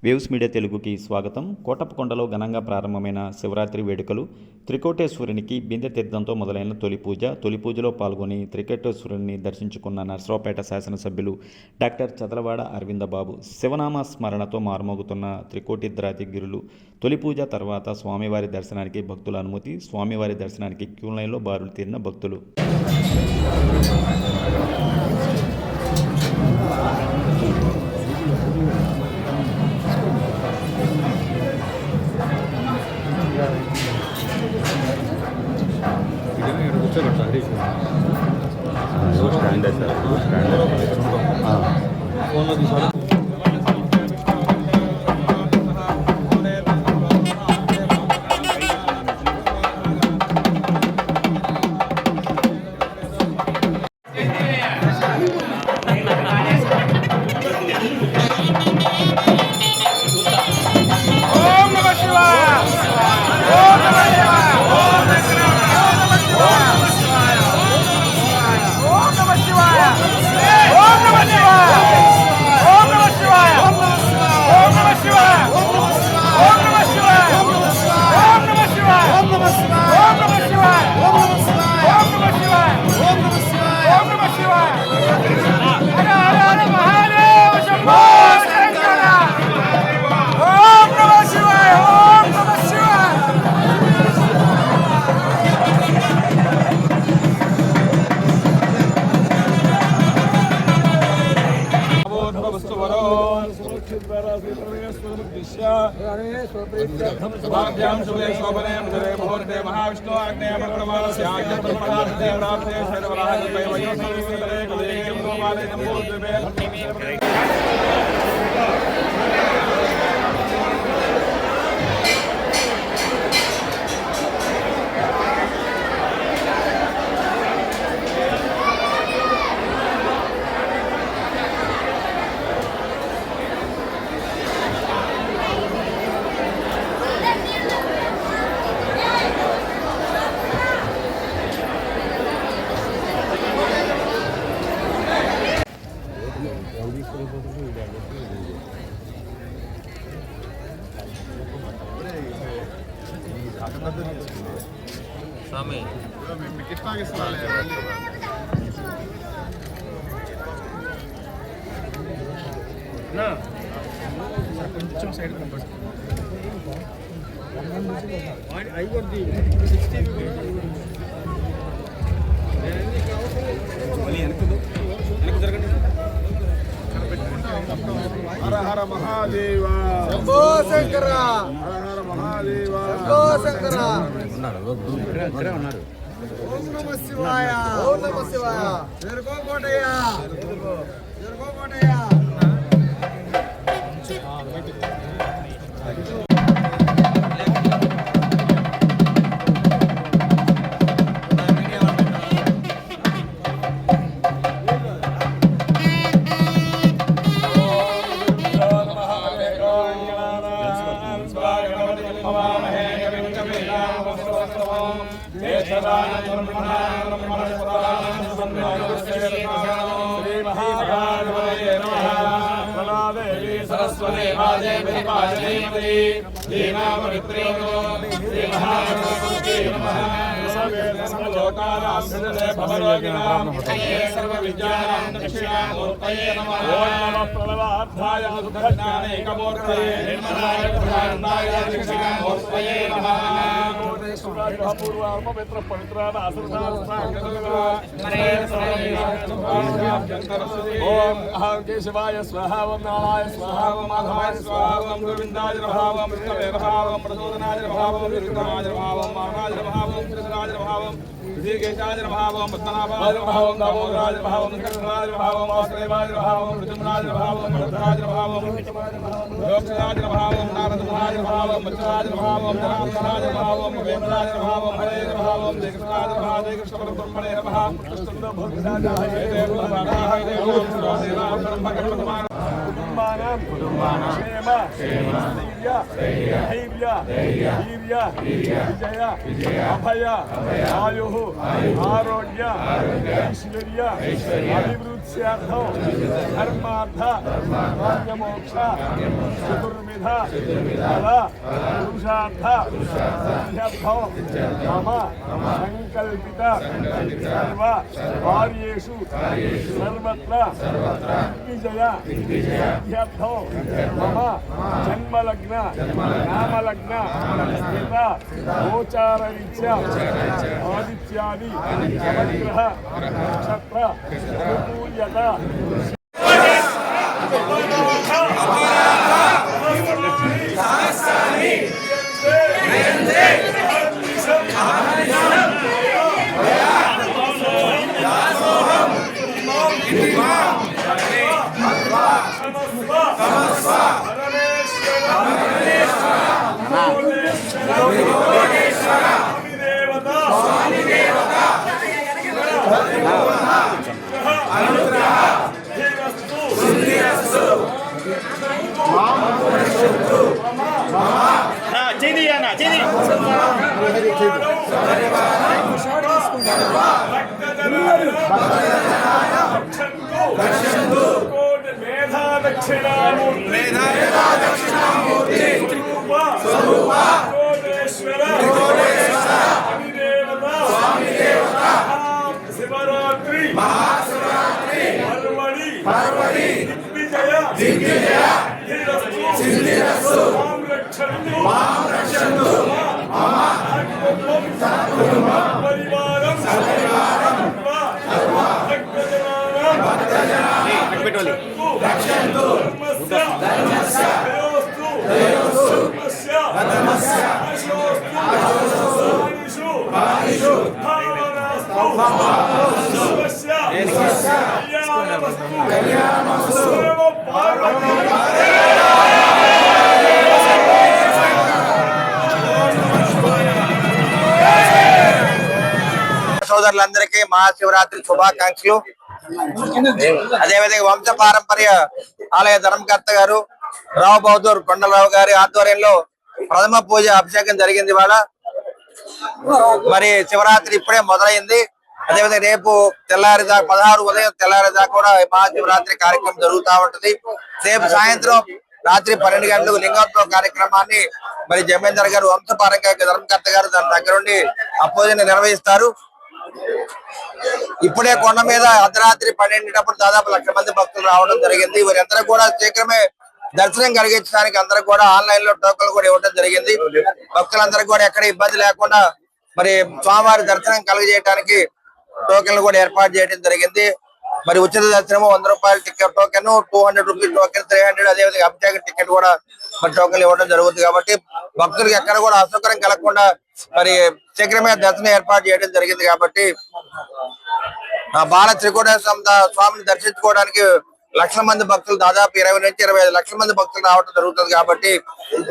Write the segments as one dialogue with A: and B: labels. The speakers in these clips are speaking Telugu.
A: వేవ్స్ మీడియా తెలుగుకి స్వాగతం. కోటప్పకొండలో ఘనంగా ప్రారంభమైన శివరాత్రి వేడుకలు. త్రికోటేశ్వరునికి బిందె తీర్థంతో మొదలైన తొలి పూజలో పాల్గొని త్రికోటేశ్వరుని దర్శించుకున్న నర్సరావుపేట శాసనసభ్యులు డాక్టర్ చదలవాడ అరవిందబాబు. శివనామ స్మరణతో మారుమోగుతున్న త్రికోటిద్రాతిగిరులు. తొలి పూజ తర్వాత స్వామివారి దర్శనానికి భక్తుల అనుమతి. స్వామివారి దర్శనానికి క్యూ లైన్లో బారులు తీరిన భక్తులు.
B: స్టాండ్ महाविष्णु स्वामी కొంచెం సైడ్ అయిపోద్ది 60 వెనక్కి జరగండి. హర హర మహాదేవ శంభో శంకర. హర హర మహాదేవ శంభో శంకర. ఉన్నారు. ఓం నమః శివాయ. ఓం నమః శివాయ. జరుగో కోటయ్య. జరుగో కోటయ్య. सरस्वती माते परिपालयति दीना पवित्रेतो श्री महागणपति नमः. सर्वलोकानां भवरोगिणां सर्वविद्यानां दक्षिणामूर्तये नमः. ओम नमः प्रणवार्थाय सुदर्शनानेकमूर्तये निर्मलाय प्रधानाय दक्षिणामूर्तये नमः. पूर्वार्म मित्र पवित्रान ओम अहं केशवाय स्वाहा ओम नाराय स्वाहा ओम माधवाय स्वाहा ओम गोविंदाय नमः ओम विष्णवे नमः ओम प्रचोदनाय नमः ओम विरुद्धाय नमः ओम मानाय नमः ओम कृष्णाय नमः ओम ऋषिकेशाय नमः ओम पद्मनाभाय नमः ओम दामोदराय नमः ओम कृष्णाय नमः ओम वासुदेवाय नमः ओम ऋतुम्नाय नमः ओम भद्राय नमः ओम लोकनाय नमः ओम नारदनाय नमः ओम मच्छराय नमः ओम जनार्दनाय नमः ओम वेदाय नमः ओम हरे नमः ओम कृष्णाय नमः हरे कृष्ण परब्रह्मणे नमः कृष्ण भगवानाय नमः हरे देव नमः हरे देव नमः ब्रह्म కుటుంబానాం క్షేమ స్థైర్య ధైర్య వీర్య విజయ అభయ ఆయు ఆరోగ్య ఐశ్వర్య అభివృద్ధ్యార్థం ధర్మార్థ మోక్ష చతుర్విధ ఫల పురుషార్థ సిద్ధ్యర్థం మమ సంకల్పిత సర్వ కార్యేషు సర్వత్ర దిగ్విజయ సిద్ధ్యర్థం మమ జన్మలగ్న నామలగ్న స్థిత గోచారరీత్యా ఆదిత్యాది నవగ్రహ నక్షత్ర అనుకూల్యత
C: సోదరులందరికీ మహాశివరాత్రి శుభాకాంక్షలు. అదేవిధంగా వంశ పారంపర్య ఆలయ ధర్మకర్త గారు రావు బహదూర్ కొండలరావు గారి ఆధ్వర్యంలో ప్రథమ పూజ అభిషేకం జరిగింది. ఇవాళ మరి శివరాత్రి ఇప్పుడే మొదలైంది. అదేవిధంగా రేపు తెల్లారిదాకా 16 ఉదయం తెల్లారిదాకా కూడా మహాశివరాత్రి కార్యక్రమం జరుగుతూ ఉంటది. రేపు సాయంత్రం రాత్రి 12 గంటలకు లింగోద్భవ కార్యక్రమాన్ని మరి జమేందర్ గారు వంశపారంపర్య ధర్మకర్త గారు దాని దగ్గరుండి ఆ పూజని నిర్వహిస్తారు. ఇప్పుడే కొండ మీద అర్ధరాత్రి 12 దాదాపు 1,00,000 మంది భక్తులు రావడం జరిగింది. వీరందరూ కూడా శీఘ్రమే దర్శనం కలిగించడానికి అందరూ కూడా ఆన్లైన్ లో టోకన్లు కూడా ఇవ్వడం జరిగింది. భక్తులందరూ కూడా ఎక్కడ ఇబ్బంది లేకుండా మరి స్వామివారి దర్శనం కలిగజేయడానికి టోకెన్లు కూడా ఏర్పాటు చేయడం జరిగింది. మరి ఉచిత దర్శనము 100 రూపాయల టికెట్ టోకెన్, 200 రూపీస్ టోకెన్, 300 అదేవిధంగా అభిషేక టికెట్ కూడా మరి టోకెన్లు ఇవ్వడం జరుగుతుంది. కాబట్టి భక్తులకు ఎక్కడ కూడా అసౌకర్యం కలగకుండా మరి శీఘ్రమే దర్శనం ఏర్పాటు చేయడం జరిగింది. కాబట్టి బాల త్రికోటేశ్వర స్వామిని దర్శించుకోవడానికి లక్షల మంది భక్తులు దాదాపు 20 నుంచి 25 లక్షల మంది భక్తులు రావడం జరుగుతుంది. కాబట్టి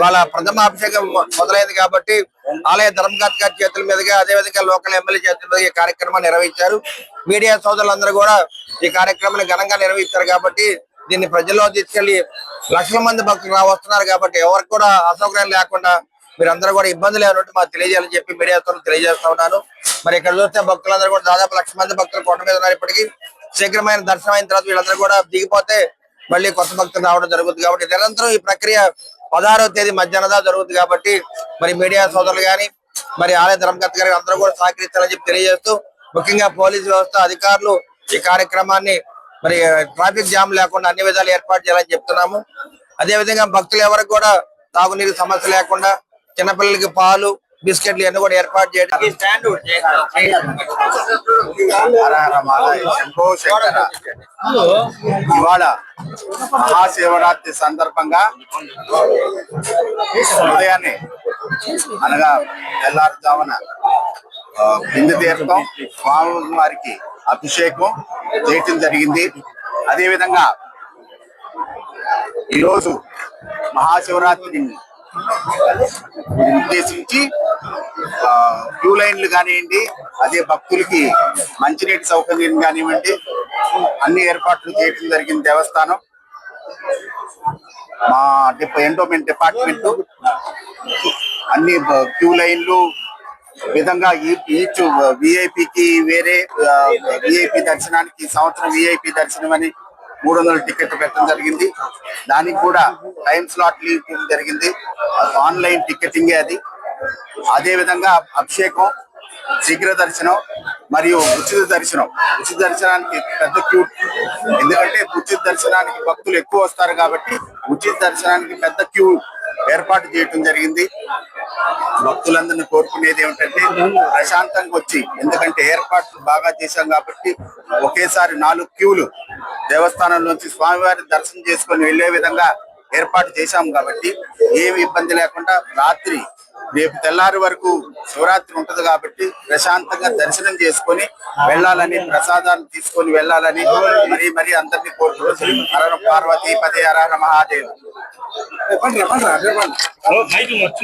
C: వాళ్ళ ప్రథమ అభిషేకం మొదలైంది. కాబట్టి ఆలయ ధర్మకర్త గారి చేతుల మీదుగా అదేవిధంగా లోకల్ ఎమ్మెల్యే చేతుల మీదుగా ఈ కార్యక్రమాన్ని నిర్వహించారు. మీడియా సోదరులందరూ కూడా ఈ కార్యక్రమాన్ని ఘనంగా నిర్వహించారు. కాబట్టి దీన్ని ప్రజల్లో తీసుకెళ్లి లక్షల మంది భక్తులు వస్తున్నారు. కాబట్టి ఎవరికి కూడా అసౌకర్యం లేకుండా మీరందరూ కూడా ఇబ్బందులు ఏమైనా మాకు తెలియజేయాలని చెప్పి మీడియా సోదరులు తెలియజేస్తా ఉన్నాను. మరి ఇక్కడ చూస్తే భక్తులందరూ కూడా దాదాపు 1,00,000 మంది భక్తులు కొండ మీద ఉన్నారు. ఇప్పటికీ శీఘ్రమైన దర్శనం అయిన తర్వాత వీళ్ళందరూ కూడా దిగిపోతే మళ్ళీ కొత్త భక్తులు రావడం జరుగుతుంది. కాబట్టి నిరంతరం ఈ ప్రక్రియ 16వ తేదీ మధ్యాహ్నం జరుగుతుంది. కాబట్టి మరి మీడియా సోదరులు గాని మరి ఆలయ ధర్మకర్త గారికి అందరూ కూడా సహకరిస్తారని చెప్పి తెలియజేస్తూ ముఖ్యంగా పోలీసు వ్యవస్థ అధికారులు ఈ కార్యక్రమాన్ని మరి ట్రాఫిక్ జామ్ లేకుండా అన్ని విధాలు ఏర్పాటు చేయాలని చెప్తున్నాము. అదేవిధంగా భక్తులు ఎవరికి కూడా తాగునీరు సమస్య లేకుండా చిన్నపిల్లలకి పాలు బిస్కెట్లు అన్ని కూడా ఏర్పాటు చేయడానికి స్టాండ్
D: ఇవాళ మహాశివరాత్రి సందర్భంగా ఉదయాన్నే అనగా తెల్లారుజామున బిందు తీర్థం స్వామి వారికి అభిషేకం చేయటం జరిగింది. అదేవిధంగా ఈరోజు మహాశివరాత్రిని ఉద్దేశించి క్యూ లైన్లు కానివ్వండి, అదే భక్తులకి మంచినీటి సౌకర్యం కానివ్వండి, అన్ని ఏర్పాట్లు చేయడం జరిగింది దేవస్థానం. మా ఎండోమెంట్ డిపార్ట్మెంట్ అన్ని క్యూ లైన్లు విధంగా ఈచ్ విఐపికి వేరే విఐపి దర్శనానికి సంవత్సరం విఐపి దర్శనం అని 300 టికెట్ పెట్టడం జరిగింది. దానికి కూడా టైం స్లాట్ ఇవ్వడం జరిగింది. ఆన్లైన్ టికెటింగే అది. అదే విధంగా అభిషేకం, శీఘ్ర దర్శనం మరియు ఉచిత దర్శనం. ఉచిత దర్శనానికి పెద్ద క్యూ, ఎందుకంటే ఉచిత దర్శనానికి భక్తులు ఎక్కువ వస్తారు కాబట్టి ఉచిత దర్శనానికి పెద్ద క్యూ ఏర్పాటు చేయడం జరిగింది. భక్తులందరినీ కోరుకునేది ఏమిటంటే ప్రశాంతంగా వచ్చి, ఎందుకంటే ఏర్పాట్లు బాగా చేశాం కాబట్టి ఒకేసారి 4 క్యూలు దేవస్థానంలోంచి స్వామివారిని దర్శనం చేసుకొని వెళ్లే విధంగా ఏర్పాటు చేశాం కాబట్టి ఏమి ఇబ్బంది లేకుండా రాత్రి రేపు తెల్లారి వరకు శివరాత్రి ఉంటది కాబట్టి ప్రశాంతంగా దర్శనం చేసుకొని వెళ్ళాలని, ప్రసాదాన్ని తీసుకొని వెళ్ళాలని మరీ అందరినీ కోరుకుంటున్నాం. హర పార్వతీ పదే హర మహాదేవ్.